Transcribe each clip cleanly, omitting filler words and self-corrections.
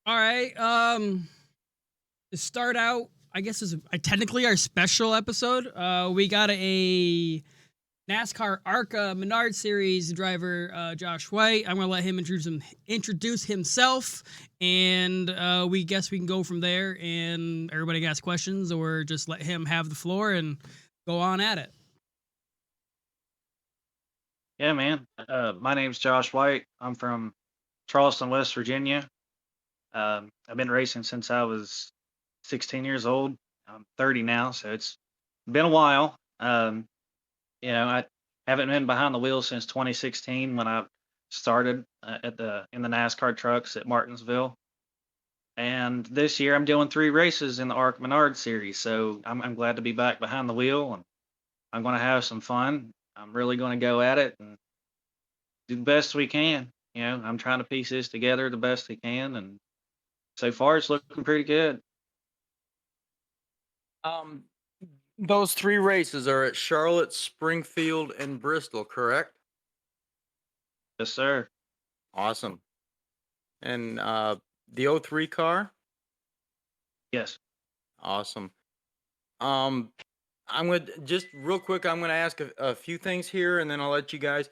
All right. To start out, I guess is technically our special episode. We got a NASCAR Arca Menards Series driver, Josh White. I'm gonna let him introduce himself, and we guess we can go from there. And everybody can ask questions, or just let him have the floor and go on at it. Yeah, man. My name's Josh White. I'm from Charleston, West Virginia. I've been racing since I was 16 years old. I'm 30 now, so it's been a while. I haven't been behind the wheel since 2016 when I started in the NASCAR trucks at Martinsville. And this year I'm doing 3 races in the Arc Menard series, so I'm glad to be back behind the wheel, and I'm going to have some fun. I'm really going to go at it and do the best we can. I'm trying to piece this together the best we can, and so far it's looking pretty good. Um, those three races are at Charlotte, Springfield, and Bristol, correct? Yes, sir. Awesome. And the '03 car, Yes. awesome. Um, I'm gonna just real quick. I'm gonna ask a few things here, and then I'll let you guys.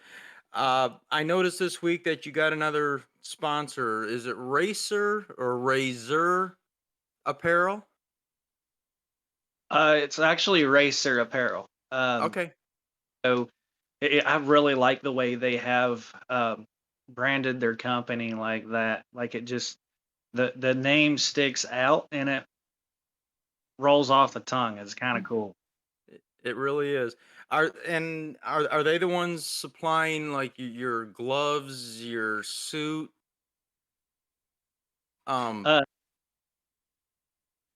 I noticed this week that you got another sponsor. Is it Racer or Raysir Apparel? It's actually Raysir Apparel. Okay. So I really like the way they have branded their company like that. Like it just the name sticks out and it rolls off the tongue. It's kind of cool. It really is. Are they the ones supplying like your gloves, your suit? Um, Uh,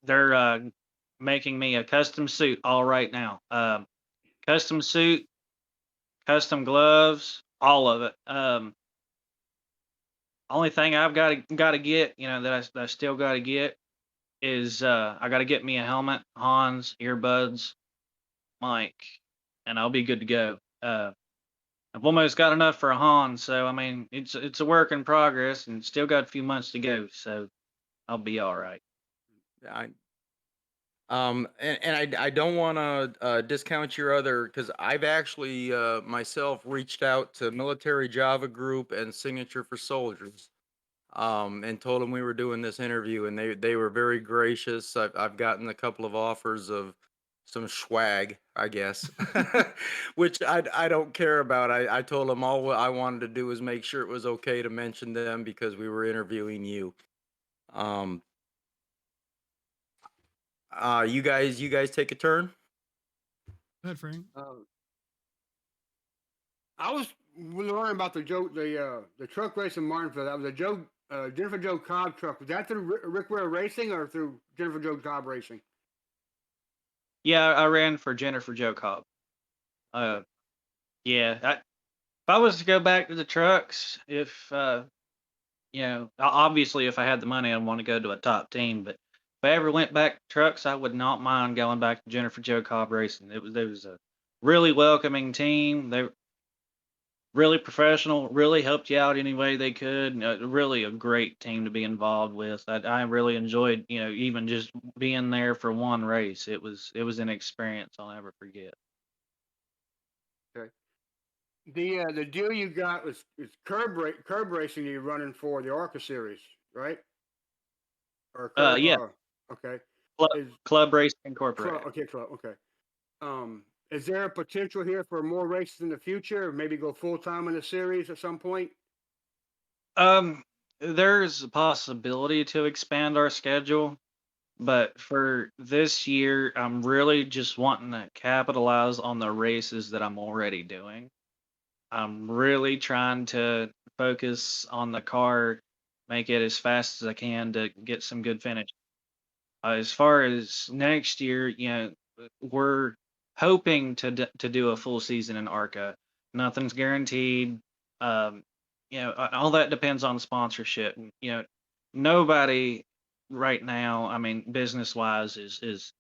they're making me a custom suit all right now. Custom suit, custom gloves, all of it. Only thing I've got to get, that I still got to get is I got to get me a helmet, Hans, earbuds, mic, and I'll be good to go. I've almost got enough for a Hans, so I mean it's a work in progress, and still got a few months to go, so I'll be all right. I and I don't want to discount your other because I've actually myself reached out to Military Java Group and Signature for Soldiers, and told them we were doing this interview, and they were very gracious. I've gotten a couple of offers of some swag, I guess, which I don't care about. I told them all I wanted to do was make sure it was okay to mention them because we were interviewing you. Um, you guys take a turn. Go ahead, Frank. Uh, I was learning about the truck race in Martinsville. That was a Jennifer Joe Cobb truck. Was that through Rick Ware Racing or through Jennifer Joe Cobb Racing? Yeah, I ran for Jennifer Joe Cobb. Uh, yeah, if I was to go back to the trucks, if obviously if I had the money, I'd want to go to a top team. But if I ever went back to trucks, I would not mind going back to Jennifer Joe Cobb Racing. It was a really welcoming team. They were really professional, really helped you out any way they could. Really a great team to be involved with. I really enjoyed, even just being there for one race. It was an experience I'll never forget. Okay. The deal you got was curb racing you're running for the Arca Series, right? Or curb? Yeah, Okay. Club, Is Club Racing Incorporated. club. Okay. Is there a potential here for more races in the future? Or maybe go full time in the series at some point? Um, there's a possibility to expand our schedule, but for this year, I'm really just wanting to capitalize on the races that I'm already doing. I'm really trying to focus on the car, make it as fast as I can to get some good finish. As far as next year, we're hoping to do a full season in ARCA. Nothing's guaranteed. All that depends on sponsorship. Nobody right now, I mean, business wise, is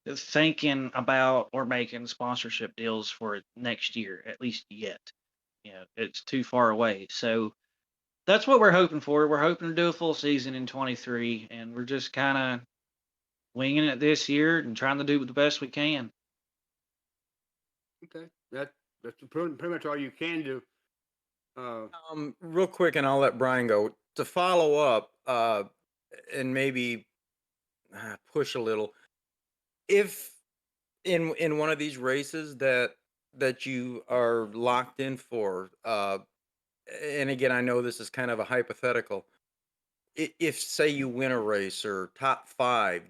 thinking about or making sponsorship deals for next year, at least yet. It's too far away. So That's what we're hoping for. We're hoping to do a full season in 23, and we're just kind of winging it this year and trying to do the best we can. Okay, that's pretty much all you can do. Real quick, and I'll let Brian go. To follow up, and maybe push a little. If in one of these races that you are locked in for, and again, I know this is kind of a hypothetical. If say you win a race or top five,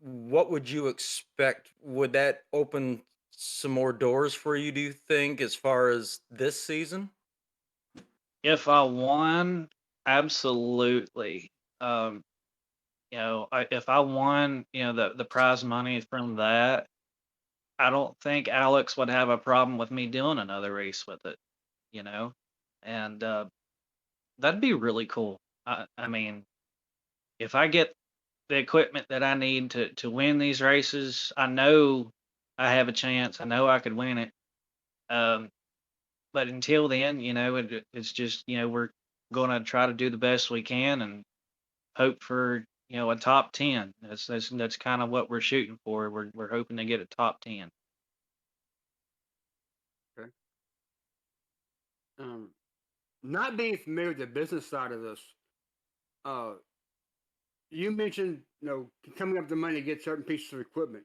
what would you expect? Would that open some more doors for you, do you think, as far as this season? If I won, absolutely. Um, if I won, the prize money from that, I don't think Alex would have a problem with me doing another race with it, you know, and that'd be really cool. I mean, if I get the equipment that I need to win these races, I know I have a chance. I know I could win it. Um, but until then, it's just we're going to try to do the best we can and hope for a top 10. That's kind of what we're shooting for. We're hoping to get a top 10. Okay. Not being familiar with the business side of this, uh, you mentioned coming up with the money to get certain pieces of equipment.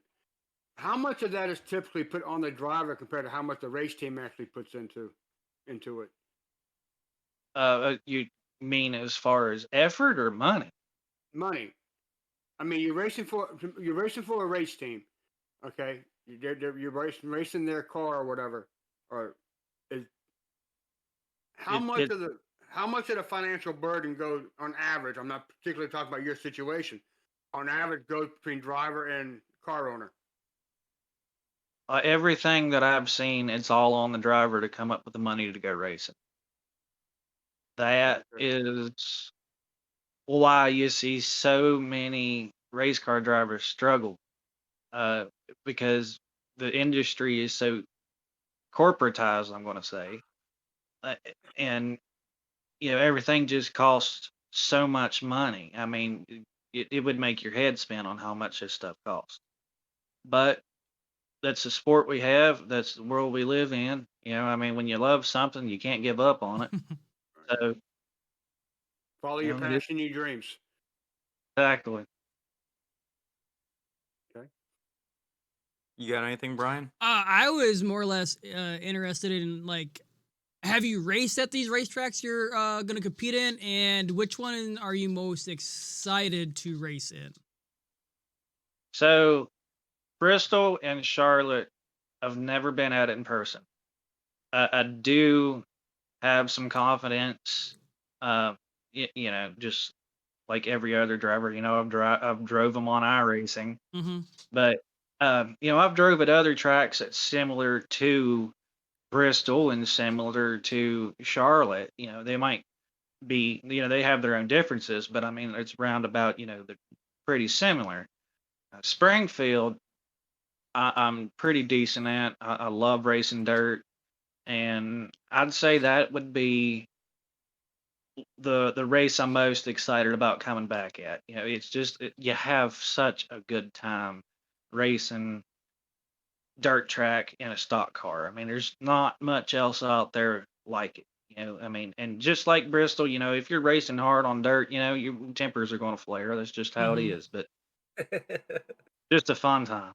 How much of that is typically put on the driver compared to how much the race team actually puts into it? You mean as far as effort or money? Money. I mean, you're racing for a race team, okay? You're racing their car or whatever. Or is how It much it of the financial burden goes on average? I'm not particularly talking about your situation. On average, goes between driver and car owner. everything that I've seen, it's all on the driver to come up with the money to go racing. That Okay. is why you see so many race car drivers struggle, uh, because the industry is so corporatized, I'm going to say, uh, and everything just costs so much money. I mean, it would make your head spin on how much this stuff costs. But that's the sport we have. That's the world we live in. I mean, when you love something, you can't give up on it. So, Follow your passion, your dreams. exactly. Okay. You got anything, Brian? I was more or less interested in like, have you raced at these racetracks you're going to compete in, and which one are you most excited to race in? So, Bristol and Charlotte, I've never been at it in person. I do have some confidence. Just like every other driver, I've drove them on iRacing, Mm-hmm. but I've drove at other tracks that's similar to Bristol and similar to Charlotte. They might be, they have their own differences, but I mean, it's roundabout, they're pretty similar. Springfield, I'm pretty decent at. I love racing dirt, and I'd say that would be the race I'm most excited about coming back at. It's just you have such a good time racing dirt track in a stock car. I mean, there's not much else out there like it. I mean, and just like Bristol, if you're racing hard on dirt, your tempers are going to flare. That's just how it Mm-hmm. is. But just a fun time.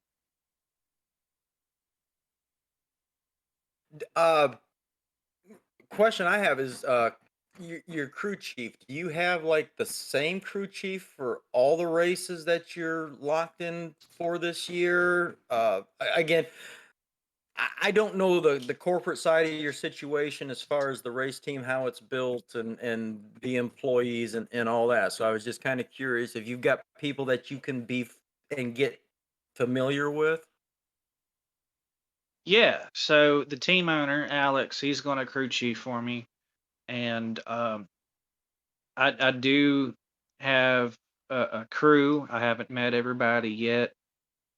uh, Question I have is, your crew chief. Do you have like the same crew chief for all the races that you're locked in for this year? Again, I don't know the corporate side of your situation as far as the race team, how it's built, and the employees and all that. So I was just kind of curious if you've got people that you can and get familiar with. Yeah. So the team owner, Alex, he's going to crew chief for me, and I do have a crew. I haven't met everybody yet,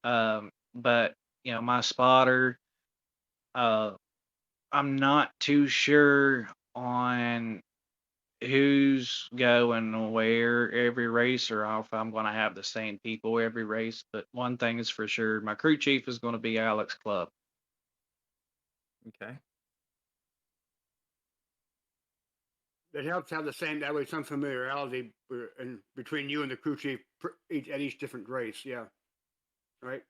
but my spotter. Uh, I'm not too sure on who's going where every race, or if I'm going to have the same people every race. But one thing is for sure, my crew chief is going to be Alex Clubb. Okay. It helps have the same, that way some familiarity between you and the crew chief at each different race. Yeah. Right.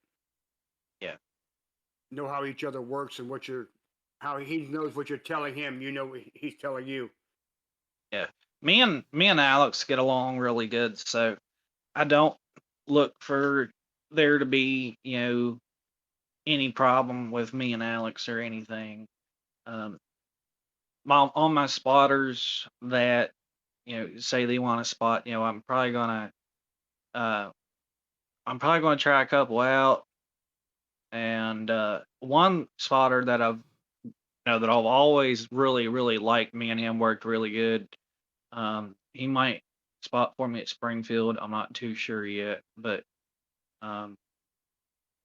Yeah. Know how each other works and how he knows what you're telling him. You know what he's telling you. Yeah. Me and Alex get along really good, so I don't look for there to be, any problem with me and Alex or anything. Um, on my spotters that, say they want to spot, uh, I'm probably gonna try a couple out, and one spotter that that I've always really really liked. Me and him worked really good. He might spot for me at Springfield. I'm not too sure yet, but um,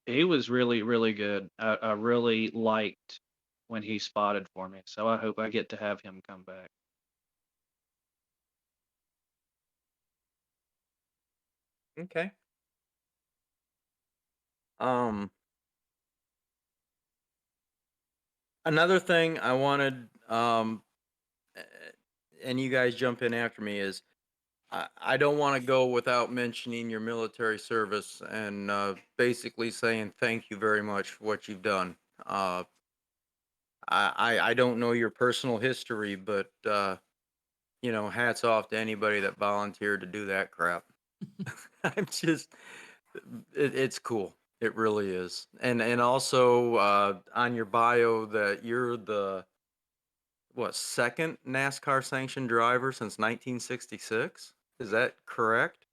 he was really really good. I really liked when he spotted for me, so I hope I get to have him come back. Okay. Um, Another thing I wanted, eh, and you guys jump in after me, is I don't want to go without mentioning your military service and basically saying thank you very much for what you've done. Uh, I don't know your personal history, but hats off to anybody that volunteered to do that crap. I'm just, it's cool. It really is. And also on your bio that you're the second NASCAR sanctioned driver since 1966. Is that correct?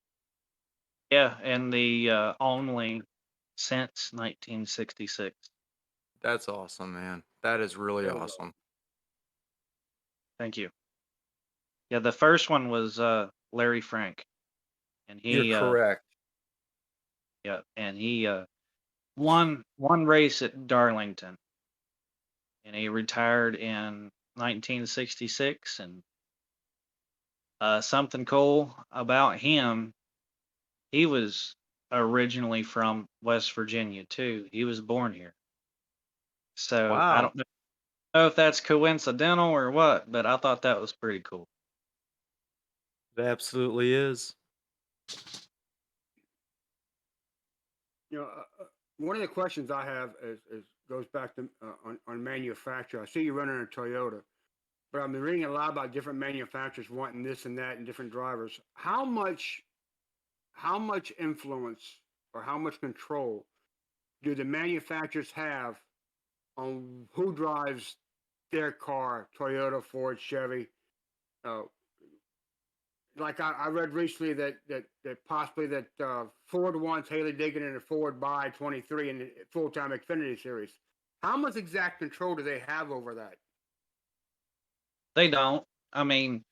Yeah, and the only since 1966. That's awesome, man. That is really Very awesome. Thank you. Yeah, the first one was Larry Frank, and You're he correct. won one race at Darlington, and he retired in 1966. And something cool about him, he was originally from West Virginia too. He was born here, so I Wow. don't know if that's coincidental or what, but I thought that was pretty cool. It absolutely is. One of the questions I have is goes back to on manufacturer. I see you running a Toyota, but I've been reading a lot about different manufacturers wanting this and that and different drivers. How much influence or how much control do the manufacturers have on who drives their car, Toyota, Ford, Chevy? Uh, like I read recently that possibly that Ford wants Haley Diggin in a Ford by 23 in the full-time Xfinity series. How much exact control do they have over that? They don't. I mean,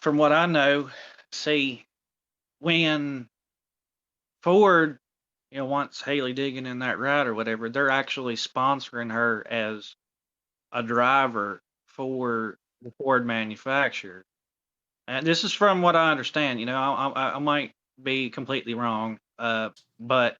from what I know, see, when Ford, wants Haley Diggin in that ride or whatever, they're actually sponsoring her as a driver for the Ford manufacturer. And this is from what I understand. I might be completely wrong, but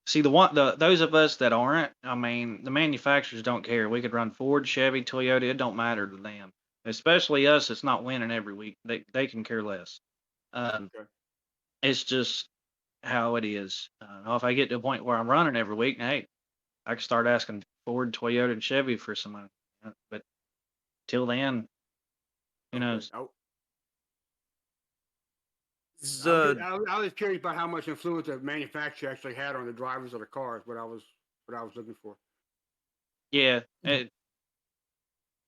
see, those of us that aren't, I mean, the manufacturers don't care. We could run Ford, Chevy, Toyota. It don't matter to them. Especially us that's not winning every week. They can care less. Um, Okay. it's just how it is. If I get to a point where I'm running every week, hey, I can start asking Ford, Toyota, and Chevy for some money. But till then, who Okay. knows? Is, I was curious about how much influence the manufacturer actually had on the drivers of the cars. What I was looking for. Yeah,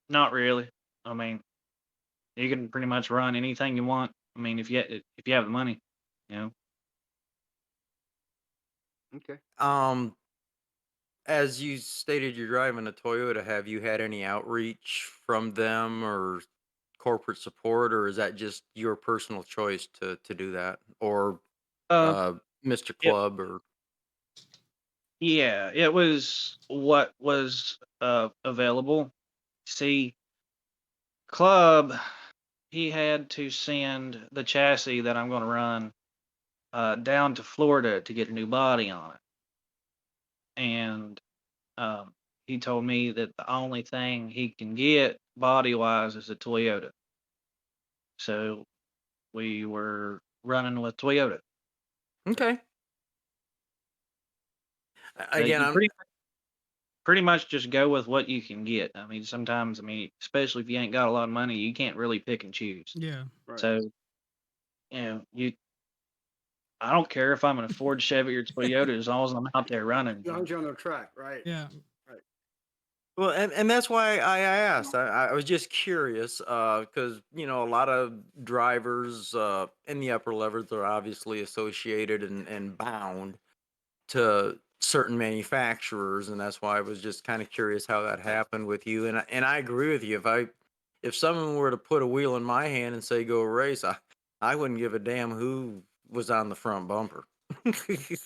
not really. I mean, you can pretty much run anything you want. I mean, if you have the money, you know. Okay. as you stated, you're driving a Toyota. Have you had any outreach from them or corporate support, or is that just your personal choice to do that, or Uh, uh, Mr. it Club, or yeah, it was what was available. See, Club, he had to send the chassis that I'm going to run down to Florida to get a new body on it. And he told me that the only thing he can get body wise is a Toyota. So we were running with Toyota. Okay. So Again, you I'm pretty much just go with what you can get. I mean, sometimes, I mean, especially if you ain't got a lot of money, you can't really pick and choose. Yeah. Right. So, I don't care if I'm in a Ford, Chevy, or Toyota as long as I'm out there running. As long as you're on the track, right? Yeah. well, and that's why I asked. I was just curious because a lot of drivers in the upper levels are obviously associated and bound to certain manufacturers, and that's why I was just kind of curious how that happened with you. And I agree with you. If someone were to put a wheel in my hand and say go race, I wouldn't give a damn who was on the front bumper.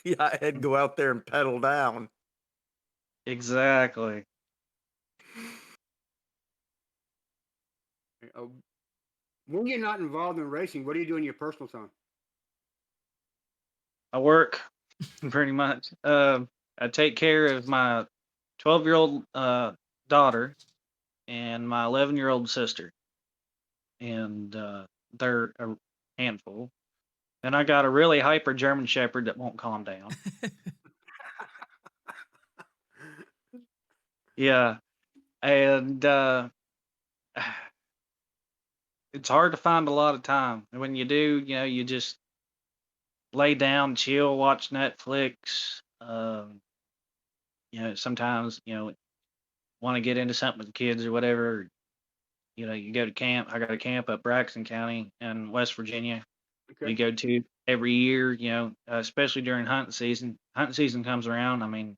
Yeah, I'd go out there and pedal down. Exactly. When you're not involved in racing, what do you do in your personal time? I work pretty much. I take care of my 12-year-old daughter and my 11-year-old sister, and they're a handful. Then I got a really hyper German Shepherd that won't calm down. Yeah, and it's hard to find a lot of time. And when you do, you just lay down, chill, watch Netflix. Sometimes want to get into something with the kids or whatever. You go to camp. I got a camp up Braxton County in West Virginia. Okay. We go to every year. Especially during hunting season. Hunting season comes around. I mean,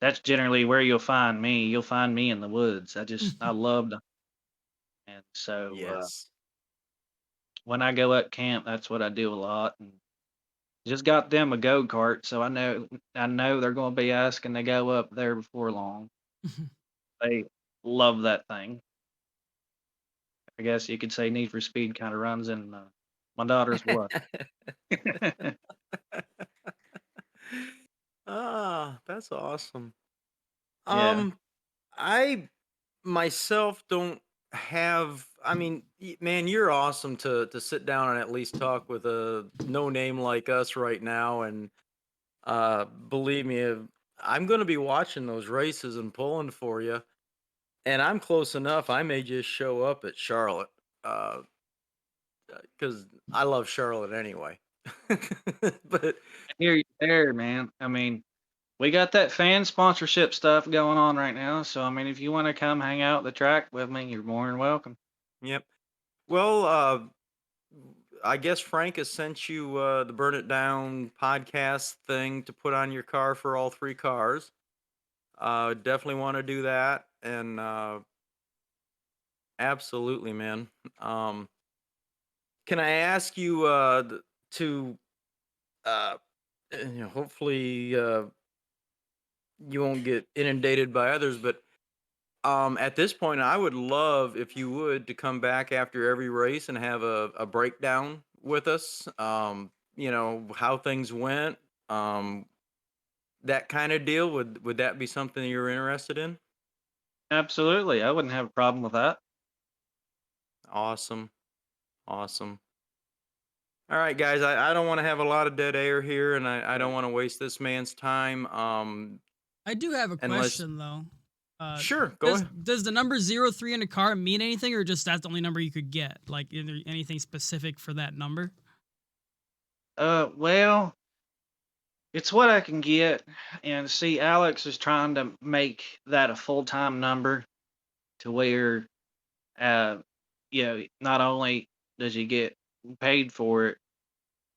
that's generally where you'll find me. You'll find me in the woods. I love to. And so Yes. when I go up camp, that's what I do a lot. And just got them a go kart, so I know they're going to be asking to go up there before long. They love that thing. I guess you could say Need for Speed kind of runs in my daughter's blood. That's awesome. Yeah. I myself don't have. I mean, man, you're awesome to sit down and at least talk with a no name like us right now. And believe me, I'm going to be watching those races and pulling for you. And I'm close enough. I may just show up at Charlotte because I love Charlotte anyway. But I hear you there, man. I mean, we got that fan sponsorship stuff going on right now. So, I mean, if you want to come hang out at the track with me, you're more than welcome. yep. Well, I guess Frank has sent you the Burn It Down podcast thing to put on your car for all three cars. Definitely want to do that, and absolutely, man. Can I ask you to uh, hopefully you won't get inundated by others, but at this point, I would love if you would to come back after every race and have a breakdown with us. How things went, um, that kind of deal. Would that be something you're interested in? Absolutely. I wouldn't have a problem with that. Awesome, awesome. All right, guys. I don't want to have a lot of dead air here, and I don't want to waste this man's time. I do have a Unless question though. sure, go ahead. Does the number 03 in a car mean anything, or just that's the only number you could get? Like, is there anything specific for that number? Well, it's what I can get. And see, Alex is trying to make that a full-time number to where, uh, not only does he get paid for it,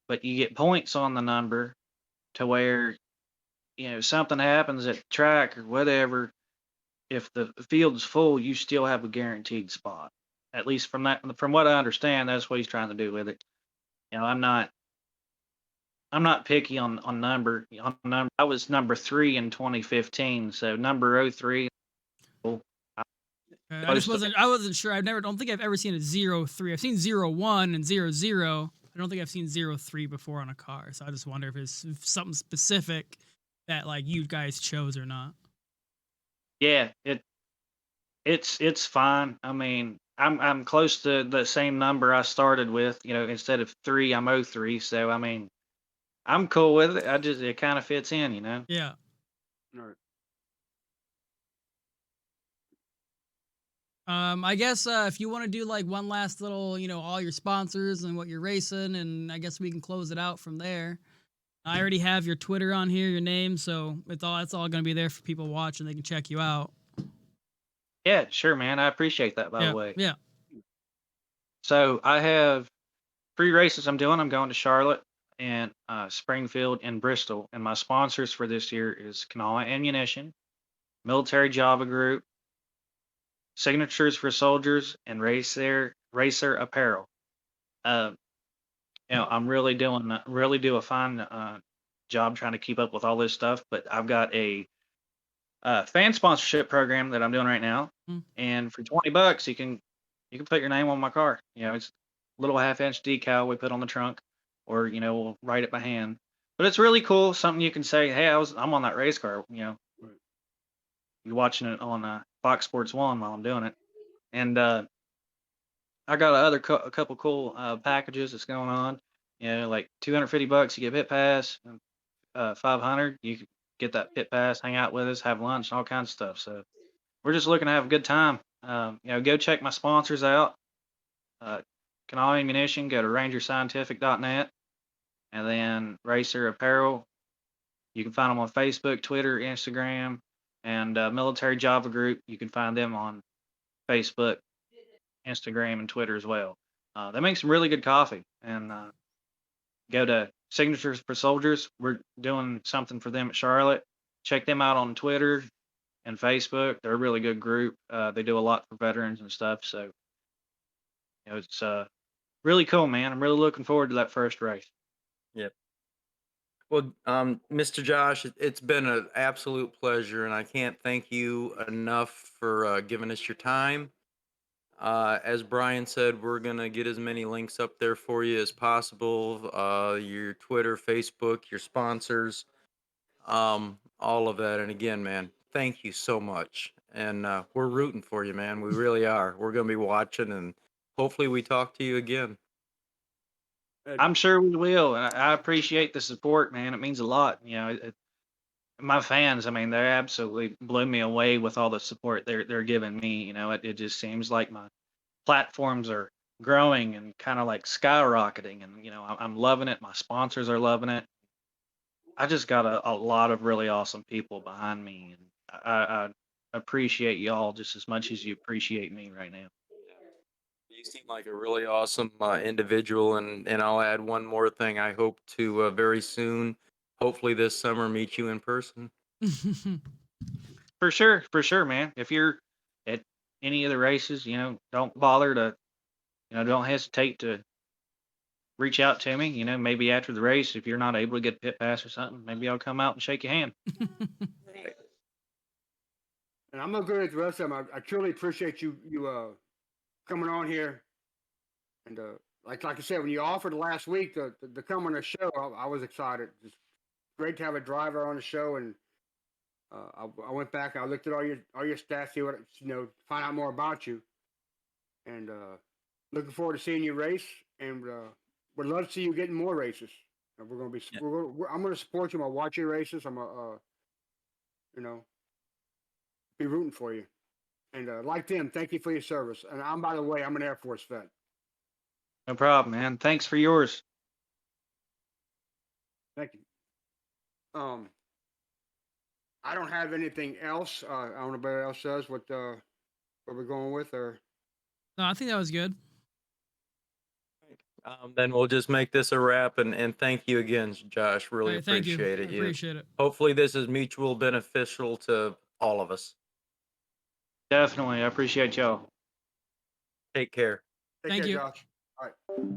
but you get points on the number to where, something happens at the track or whatever. If the field's full, you still have a guaranteed spot. At least from what I understand, that's what he's trying to do with it. I'm not picky on number. I was number 3 in 2015, so number 03. Cool. I wasn't sure. Don't think I've ever seen a 0-3. I've seen 0-1 and 0-0. I don't think I've seen 0-3 before on a car. So I just wonder if it's something specific that like you guys chose or not. Yeah, it's fine. I mean, I'm close to the same number I started with. Instead of 3, I'm 0-3. So I mean, I'm cool with it. It kind of fits in. Yeah. All right. I guess if you want to do like one last little, all your sponsors and what you're racing, and I guess we can close it out from there. I already have your Twitter on here, your name, so it's all going to be there for people watching. They can check you out. Yeah, sure, man. I appreciate that, by the way. Yeah. So I have 3 races I'm doing. I'm going to Charlotte and Springfield and Bristol. And my sponsors for this year is Kanawha Ammunition, Military Java Group, Signatures for Soldiers, and Raysir Apparel. I'm really do a fine job trying to keep up with all this stuff. But I've got a fan sponsorship program that I'm doing right now, and for $20 you can put your name on my car. It's a little half-inch decal we put on the trunk, or we'll write it by hand. But it's really cool. Something you can say, hey, I'm on that race car. You're watching it on Fox Sports 1 while I'm doing it, and I got a couple cool packages that's going on. Like $250 you get pit pass, and 500 you can get that pit pass, hang out with us, have lunch, all kinds of stuff. So we're just looking to have a good time. Go check my sponsors out. Kanawha Ammunition, go to rangerscientific.net, and then Raysir Apparel. You can find them on Facebook, Twitter, Instagram, and Military Java Group. You can find them on Facebook, Instagram, and Twitter as well. They make some really good coffee. And go to Signatures for Soldiers. We're doing something for them at Charlotte. Check them out on Twitter and Facebook. They're a really good group. They do a lot for veterans and stuff. So, it's really cool, man. I'm really looking forward to that first race. Yep. Well, Mr. Josh, it's been an absolute pleasure, and I can't thank you enough for giving us your time. As Brian said, we're going to get as many links up there for you as possible. Your Twitter, Facebook, your sponsors, all of that. And again, man, thank you so much. And we're rooting for you, man. We really are. We're going to be watching, and hopefully we talk to you again. I'm sure we will. And I appreciate the support, man. It means a lot. My fans, I mean, they absolutely blew me away with all the support they're giving me. It just seems like my platforms are growing and kind of like skyrocketing, and I'm loving it. My sponsors are loving it. I just got a lot of really awesome people behind me, and I appreciate y'all just as much as you appreciate me right now. You seem like a really awesome individual, and I'll add one more thing. I hope to very soon, hopefully this summer, meet you in person. For sure, man. If you're at any of the races, don't bother to, don't hesitate to reach out to me. Maybe after the race, if you're not able to get a pit pass or something, maybe I'll come out and shake your hand. And I'm gonna go with the rest of them. I truly appreciate you coming on here, and like I said, when you offered last week to come on the show, I was excited. It's great to have a driver on the show, and I went back, I looked at all your stats, see what find out more about you, and looking forward to seeing you race, and would love to see you getting more races. And we're gonna be, I'm gonna support you. I'm gonna watch your races. I'm gonna, be rooting for you. And like them, thank you for your service. And by the way, I'm an Air Force vet. No problem, man. Thanks for yours. Thank you. I don't have anything else. I don't know if anybody else says what we're going with, or. No, I think that was good. Then we'll just make this a wrap, and thank you again, Josh. Really appreciate it. I appreciate it. Hopefully this is mutual beneficial to all of us. Definitely. I appreciate y'all. Take care. Take Thank care, you. Josh. All right.